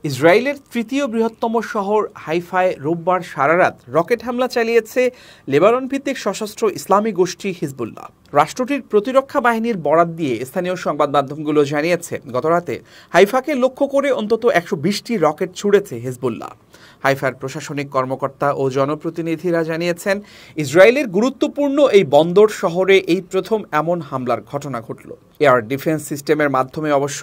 ইসরায়েলের তৃতীয় বৃহত্তম শহর হাইফায় রোববার সারারাত রকেট হামলা চালিয়েছে লেবানন ভিত্তিক সশস্ত্র ইসলামী গোষ্ঠী হিজবুল্লাহ। রাষ্ট্রটির প্রতিরক্ষা বাহিনীর বরাত দিয়ে স্থানীয় সংবাদ মাধ্যমগুলো জানিয়েছে, গতরাতে হাইফাকে লক্ষ্য করে অন্তত ১২০টি রকেট ছুড়েছে হিজবুল্লাহ। হাইফার প্রশাসনিক কর্মকর্তা ও জনপ্রতিনিধিরা জানিয়েছেন, ইসরায়েলের গুরুত্বপূর্ণ এই বন্দর শহরে এই প্রথম এমন হামলার ঘটনা ঘটল। এয়ার ডিফেন্স সিস্টেমের মাধ্যমে অবশ্য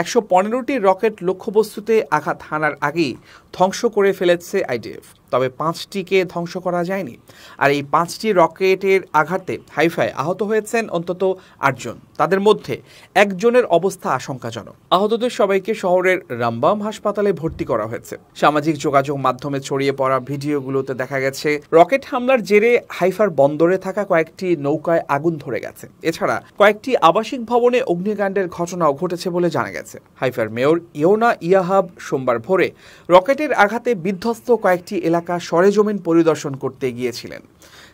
১১৫টি রকেট লক্ষ্যবস্তুতে আঘাত হানার আগেই ধ্বংস করে ফেলেছে আইডিএফ। তবে ৫টিকে ধ্বংস করা যায়নি। আর এই ৫টি রকেটের আঘাতে হাইফায় আহত হয়েছেন অন্তত ৮ জন। তাদের মধ্যে একজনের অবস্থা আশঙ্কাজনক। আহতদের সবাইকে শহরের রামবাম হাসপাতালে ভর্তি করা হয়েছে। সামাজিক যোগাযোগ মাধ্যমে ছড়িয়ে পড়া ভিডিওগুলোতে দেখা গেছে রকেট হামলার জেরে হাইফার বন্দরে থাকা কয়েকটি নৌকায় আগুন ধরে গেছে। এছাড়া কয়েকটি আবাসিক ভবনে অগ্নিকাণ্ডের ঘটনাও ঘটেছে বলে জানা গেছে। হাইফার মেয়র ইয়োনা ইয়াহাব সোমবার ভোরে রকেটের আঘাতে বিধ্বস্ত কয়েকটি এলাকা সরেজমিন পরিদর্শন করতে গিয়েছিলেন।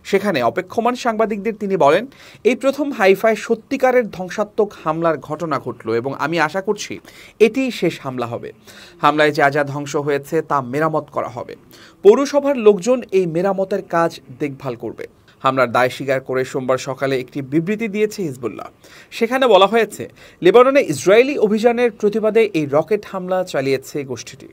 সেখানে অপেক্ষমান সাংবাদিকদের তিনি বলেন, এই প্রথম হাইফায় সত্যিকারের ধ্বংসাত্মক হামলার ঘটনা ঘটল এবং আমি আশা করছি এটিই শেষ হামলা হবে। হামলায় যা যা ধ্বংস হয়েছে তা মেরামত করা হবে। পৌরসভার লোকজন এই মেরামতের কাজ দেখভাল করবে। হামলার দায় স্বীকার করে সোমবার সকালে একটি বিবৃতি দিয়েছে হিজবুল্লাহ। সেখানে বলা হয়েছে, লেবাননে ইসরায়েলি অভিযানের প্রতিবাদে এই রকেট হামলা চালিয়েছে গোষ্ঠীটি।